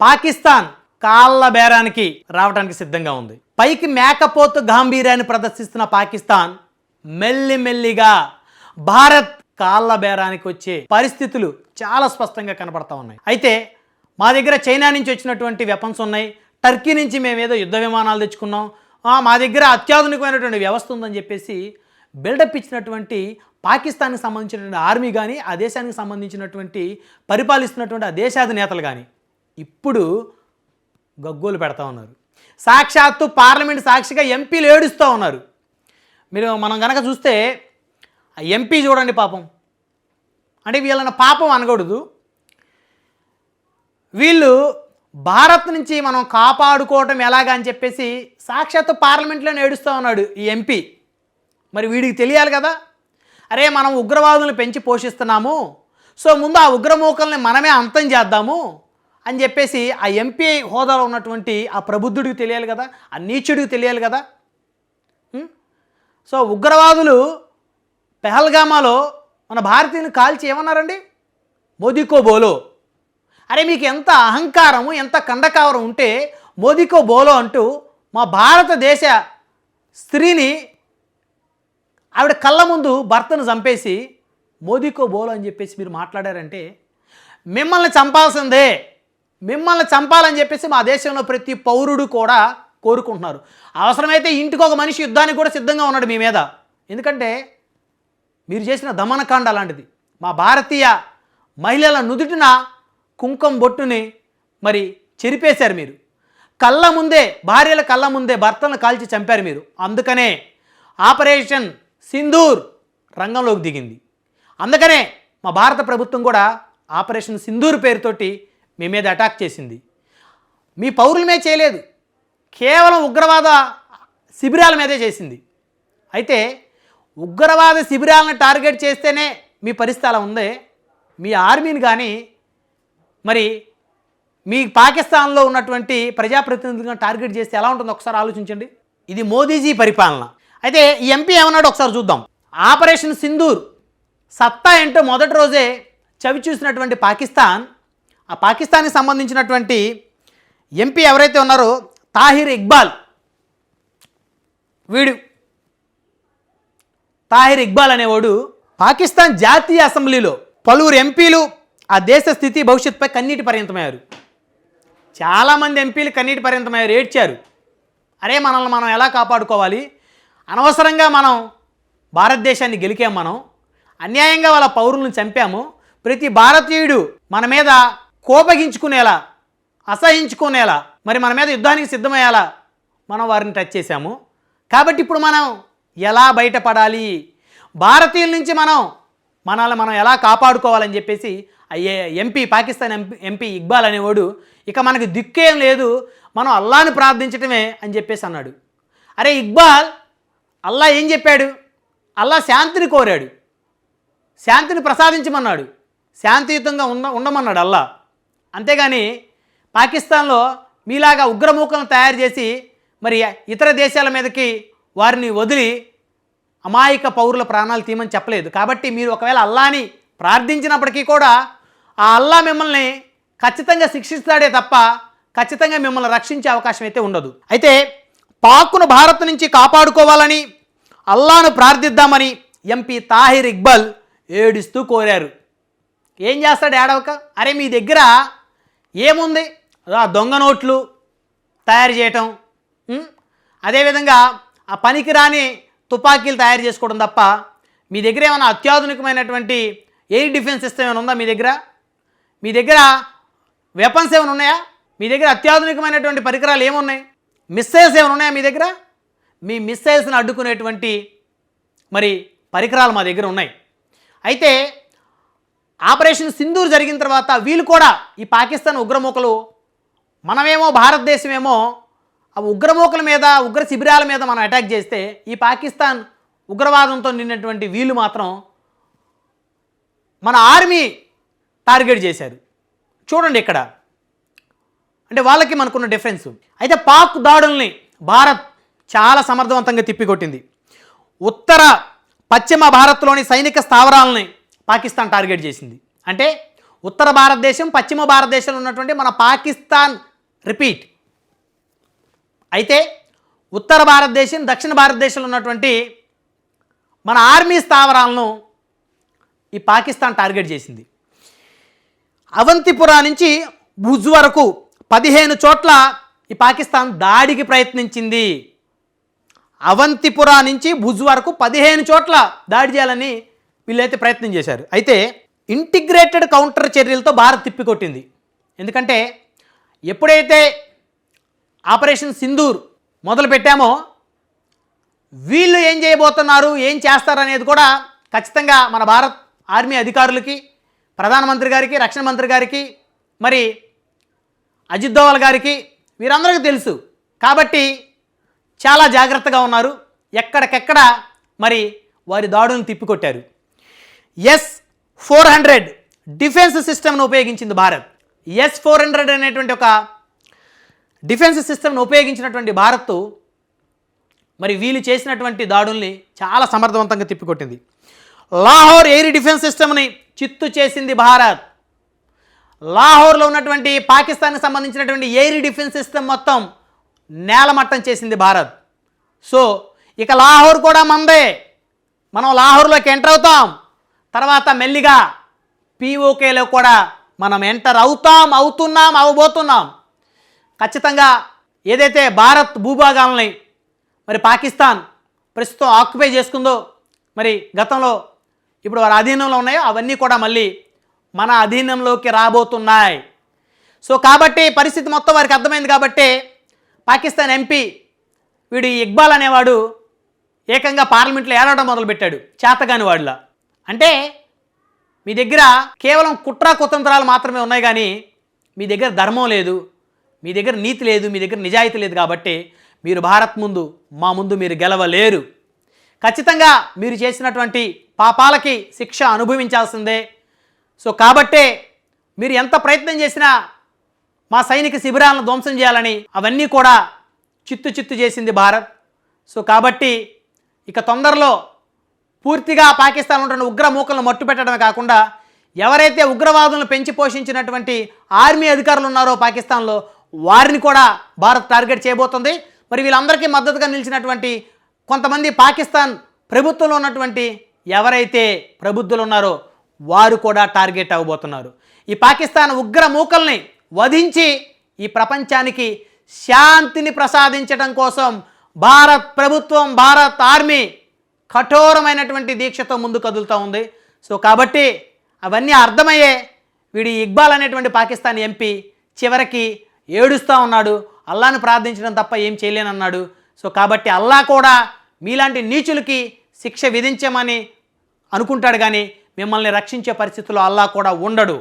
పాకిస్తాన్ కాళ్ళ బేరానికి రావడానికి సిద్ధంగా ఉంది. పైకి మేకపోతు గాంభీర్యాన్ని ప్రదర్శిస్తున్న పాకిస్తాన్ మెల్లిమెల్లిగా భారత్ కాళ్ళ బేరానికి వచ్చే పరిస్థితులు చాలా స్పష్టంగా కనపడతా ఉన్నాయి. అయితే మా దగ్గర చైనా నుంచి వచ్చినటువంటి వెపన్స్ ఉన్నాయి, టర్కీ నుంచి మేమేదో యుద్ధ విమానాలు తెచ్చుకున్నాం, మా దగ్గర అత్యాధునికమైనటువంటి వ్యవస్థ ఉందని చెప్పేసి బిల్డప్ ఇచ్చినటువంటి పాకిస్తాన్కి సంబంధించినటువంటి ఆర్మీ కానీ ఆ దేశానికి సంబంధించినటువంటి పరిపాలిస్తున్నటువంటి ఆ దేశాధినేతలు కానీ ఇప్పుడు గగ్గోలు పెడతా ఉన్నారు. సాక్షాత్తు పార్లమెంట్ సాక్షిగా ఎంపీలు ఏడుస్తూ ఉన్నారు. మనం కనుక చూస్తే ఆ ఎంపీ చూడండి పాపం, అంటే వీళ్ళని పాపం అనకూడదు, వీళ్ళు భారత్ నుంచి మనం కాపాడుకోవటం ఎలాగా అని చెప్పేసి సాక్షాత్తు పార్లమెంట్లోనే ఏడుస్తూ ఉన్నాడు ఈ ఎంపీ. మరి వీడికి తెలియాలి కదా, అరే మనం ఉగ్రవాదులను పెంచి పోషిస్తున్నాము, సో ముందు ఆ ఉగ్రమూకల్ని మనమే అంతం చేద్దాము అని చెప్పేసి ఆ ఎంపీ హోదాలో ఉన్నటువంటి ఆ ప్రబుద్ధుడికి తెలియాలి కదా, ఆ నీచుడికి తెలియాలి కదా. సో ఉగ్రవాదులు పెహల్గామాలో మన భారతీయుని కాల్చి ఏమన్నారండి, మోదీకో బోలో. అరే మీకు ఎంత అహంకారము, ఎంత కండకావరం ఉంటే మోదీకో బోలో అంటూ మా భారతదేశ స్త్రీని ఆవిడ కళ్ళ ముందు భర్తను చంపేసి మోదీకో బోలో అని చెప్పేసి మీరు మాట్లాడారంటే మిమ్మల్ని చంపాల్సిందే, మిమ్మల్ని చంపాలని చెప్పేసి మా దేశంలో ప్రతి పౌరుడు కూడా కోరుకుంటున్నారు. అవసరమైతే ఇంటికి ఒక మనిషి యుద్ధానికి కూడా సిద్ధంగా ఉన్నాడు మీ మీద. ఎందుకంటే మీరు చేసిన దమనకాండ అలాంటిది. మా భారతీయ మహిళల నుదుటిన కుంకుమ బొట్టుని మరి చెరిపేశారు మీరు. కళ్ళ ముందే, భార్యల కళ్ళ ముందే భర్తలను కాల్చి చంపారు మీరు. అందుకనే ఆపరేషన్ సింధూర్ రంగంలోకి దిగింది. అందుకనే మా భారత ప్రభుత్వం కూడా ఆపరేషన్ సింధూర్ పేరుతోటి మీ మీద అటాక్ చేసింది. మీ పౌరుల మీద చేయలేదు, కేవలం ఉగ్రవాద శిబిరాల మీదే చేసింది. అయితే ఉగ్రవాద శిబిరాలను టార్గెట్ చేస్తేనే మీ పరిస్థితి అలా ఉంది. మీ ఆర్మీని కానీ మరి మీ పాకిస్తాన్లో ఉన్నటువంటి ప్రజాప్రతినిధులను టార్గెట్ చేస్తే ఎలా ఉంటుందో ఒకసారి ఆలోచించండి. ఇది మోదీజీ పరిపాలన. అయితే ఈ ఎంపీ ఏమన్నాడు ఒకసారి చూద్దాం. ఆపరేషన్ సింధూర్ సత్తా ఏంటో మొదటి రోజే చవి చూసినటువంటి పాకిస్తాన్, ఆ పాకిస్తాన్కి సంబంధించినటువంటి ఎంపీ ఎవరైతే ఉన్నారో తాహిర్ ఇక్బాల్, వీడు తాహిర్ ఇక్బాల్ అనేవాడు పాకిస్తాన్ జాతీయ అసెంబ్లీలో పలువురు ఎంపీలు ఆ దేశ స్థితి భవిష్యత్తుపై కన్నీటి పర్యంతమయ్యారు. చాలామంది ఎంపీలు కన్నీటి పర్యంతమయ్యారు, ఏడ్చారు. అరే మనల్ని మనం ఎలా కాపాడుకోవాలి, అనవసరంగా మనం భారతదేశాన్ని గెలికాం, మనం అన్యాయంగా వాళ్ళ పౌరులను చంపాము, ప్రతి భారతీయుడు మన మీద కోపగించుకునేలా, అసహించుకునేలా, మరి మన మీద యుద్ధానికి సిద్ధమయ్యేలా మనం వారిని టచ్ చేశాము. కాబట్టి ఇప్పుడు మనం ఎలా బయటపడాలి, భారతీయుల నుంచి మనల్ని మనం ఎలా కాపాడుకోవాలని చెప్పేసి ఎంపీ, పాకిస్తాన్ ఎంపీ ఇక్బాల్ అనేవాడు ఇక మనకి దిక్కేం లేదు, మనం అల్లాని ప్రార్థించటమే అని చెప్పేసి అన్నాడు. అరే ఇక్బాల్, అల్లా ఏం చెప్పాడు? అల్లా శాంతిని కోరాడు, శాంతిని ప్రసాదించమన్నాడు, శాంతియుతంగా ఉండమన్నాడు అల్లా. అంతేగాని పాకిస్తాన్లో మీలాగా ఉగ్రమూకలను తయారు చేసి మరి ఇతర దేశాల మీదకి వారిని వదిలి అమాయక పౌరుల ప్రాణాలు తీయమని చెప్పలేదు. కాబట్టి మీరు ఒకవేళ అల్లాని ప్రార్థించినప్పటికీ కూడా ఆ అల్లా మిమ్మల్ని ఖచ్చితంగా శిక్షిస్తాడే తప్ప ఖచ్చితంగా మిమ్మల్ని రక్షించే అవకాశం అయితే ఉండదు. అయితే పాక్ను భారత్ నుంచి కాపాడుకోవాలని అల్లాను ప్రార్థిద్దామని ఎంపీ తాహిర్ ఇక్బాల్ ఏడుస్తూ కోరారు. ఏం చేస్తాడు ఏడవక? అరే మీ దగ్గర ఏముంది, దొంగ నోట్లు తయారు చేయటం, అదేవిధంగా ఆ పనికిరాని తుపాకీలు తయారు చేసుకోవడం తప్ప మీ దగ్గర ఏమైనా అత్యాధునికమైనటువంటి ఎయిర్ డిఫెన్స్ సిస్టమ్ ఏమైనా ఉందా? మీ దగ్గర వెపన్స్ ఏమైనా ఉన్నాయా? మీ దగ్గర అత్యాధునికమైనటువంటి పరికరాలు ఏమున్నాయి? మిస్సైల్స్ ఏమైనా ఉన్నాయా మీ దగ్గర? మీ మిస్సైల్స్ని అడ్డుకునేటువంటి మరి పరికరాలు మా దగ్గర ఉన్నాయి. అయితే ఆపరేషన్ సింధూర్ జరిగిన తర్వాత వీళ్ళు కూడా ఈ పాకిస్తాన్ ఉగ్రమూకలు, మనమేమో భారతదేశమేమో ఆ ఉగ్రమూకల మీద, ఉగ్ర శిబిరాల మీద మనం అటాక్ చేస్తే ఈ పాకిస్తాన్ ఉగ్రవాదంతో నిన్నటువంటి వీళ్ళు మాత్రం మన ఆర్మీ టార్గెట్ చేశారు. చూడండి ఇక్కడ, అంటే వాళ్ళకి మనకున్న డిఫరెన్స్. అయితే పాక్ దాడుల్ని భారత్ చాలా సమర్థవంతంగా తిప్పికొట్టింది. పశ్చిమ భారత్లోని సైనిక స్థావరాలని పాకిస్తాన్ టార్గెట్ చేసింది. అంటే ఉత్తర భారతదేశం, పశ్చిమ భారతదేశంలో ఉన్నటువంటి మన పాకిస్తాన్ రిపీట్. అయితే ఉత్తర భారతదేశం, దక్షిణ భారతదేశంలో ఉన్నటువంటి మన ఆర్మీ స్థావరాలను ఈ పాకిస్తాన్ టార్గెట్ చేసింది. అవంతిపురా నుంచి భుజ్ వరకు 15 చోట్ల ఈ పాకిస్తాన్ దాడికి ప్రయత్నించింది. అవంతిపురా నుంచి భుజ్ వరకు 15 చోట్ల దాడి చేయాలని వీళ్ళైతే ప్రయత్నం చేశారు. అయితే ఇంటిగ్రేటెడ్ కౌంటర్ చర్యలతో భారత్ తిప్పికొట్టింది. ఎందుకంటే ఎప్పుడైతే ఆపరేషన్ సింధూర్ మొదలు పెట్టామో వీళ్ళు ఏం చేయబోతున్నారు, ఏం చేస్తారు అనేది కూడా ఖచ్చితంగా మన భారత్ ఆర్మీ అధికారులకి, ప్రధానమంత్రి గారికి, రక్షణ మంత్రి గారికి, మరి అజిత్ దోవల్ గారికి వీరందరికీ తెలుసు. కాబట్టి చాలా జాగ్రత్తగా ఉన్నారు. ఎక్కడికెక్కడ మరి వారి దాడులను తిప్పికొట్టారు. S-400 డిఫెన్స్ సిస్టమ్ను ఉపయోగించింది భారత్. S-400 అనేటువంటి ఒక డిఫెన్స్ సిస్టమ్ను ఉపయోగించినటువంటి భారత్ మరి వీళ్ళు చేసినటువంటి దాడుల్ని చాలా సమర్థవంతంగా తిప్పికొట్టింది. లాహోర్ ఎయిర్ డిఫెన్స్ సిస్టమ్ని చిత్తు చేసింది భారత్. లాహోర్లో ఉన్నటువంటి పాకిస్తాన్కి సంబంధించినటువంటి ఎయిర్ డిఫెన్స్ సిస్టమ్ మొత్తం నేలమట్టం చేసింది భారత్. సో ఇక లాహోర్ కూడా మందే. మనం లాహోర్లోకి ఎంటర్ అవుతాం. తర్వాత మెల్లిగా POKలో కూడా మనం ఎంటర్ అవబోతున్నాం. ఖచ్చితంగా ఏదైతే భారత్ భూభాగాలని మరి పాకిస్తాన్ ప్రస్తుతం ఆక్యుపై చేసుకుందో, మరి గతంలో ఇప్పుడు వారి అధీనంలో ఉన్నాయో అవన్నీ కూడా మళ్ళీ మన అధీనంలోకి రాబోతున్నాయి. సో కాబట్టి పరిస్థితి మొత్తం వారికి అర్థమైంది. కాబట్టి పాకిస్తాన్ ఎంపీ వీడు ఇక్బాల్ అనేవాడు ఏకంగా పార్లమెంట్లో ఏడవడం మొదలుపెట్టాడు, చేతగాని వాడిలా. అంటే మీ దగ్గర కేవలం కుట్రా కుతంత్రాలు మాత్రమే ఉన్నాయి, కానీ మీ దగ్గర ధర్మం లేదు, మీ దగ్గర నీతి లేదు, మీ దగ్గర నిజాయితీ లేదు. కాబట్టి మీరు భారత్ ముందు, మా ముందు మీరు గెలవలేరు. ఖచ్చితంగా మీరు చేసినటువంటి పాపాలకి శిక్ష అనుభవించాల్సిందే. సో కాబట్టే మీరు ఎంత ప్రయత్నం చేసినా మా సైనిక శిబిరాలను ధ్వంసం చేయాలని అవన్నీ కూడా చిత్తు చేసింది భారత్. సో కాబట్టి ఇక తొందరలో పూర్తిగా పాకిస్తాన్ ఉంటున్న ఉగ్రమూకలను మట్టుపెట్టడమే కాకుండా ఎవరైతే ఉగ్రవాదులను పెంచి పోషించినటువంటి ఆర్మీ అధికారులు ఉన్నారో పాకిస్తాన్లో వారిని కూడా భారత్ టార్గెట్ చేయబోతుంది. మరి వీళ్ళందరికీ మద్దతుగా నిలిచినటువంటి కొంతమంది పాకిస్తాన్ ప్రభుత్వంలో ఉన్నటువంటి ఎవరైతే ప్రబుద్ధులు ఉన్నారో వారు కూడా టార్గెట్ అవ్వబోతున్నారు. ఈ పాకిస్తాన్ ఉగ్రమూకల్ని వధించి ఈ ప్రపంచానికి శాంతిని ప్రసాదించడం కోసం భారత్ ప్రభుత్వం, భారత్ ఆర్మీ కఠోరమైనటువంటి దీక్షతో ముందు కదులుతూ ఉంది. సో కాబట్టి అవన్నీ అర్థమయ్యే వీడి ఇక్బాల్ అనేటువంటి పాకిస్తాన్ ఎంపీ చివరికి ఏడుస్తూ ఉన్నాడు. అల్లాను ప్రార్థించడం తప్ప ఏం చేయలేనన్నాడు. సో కాబట్టి అల్లా కూడా మీలాంటి నీచులకి శిక్ష విధించమని అనుకుంటాడు, కానీ మిమ్మల్ని రక్షించే పరిస్థితుల్లో అల్లా కూడా ఉండడు.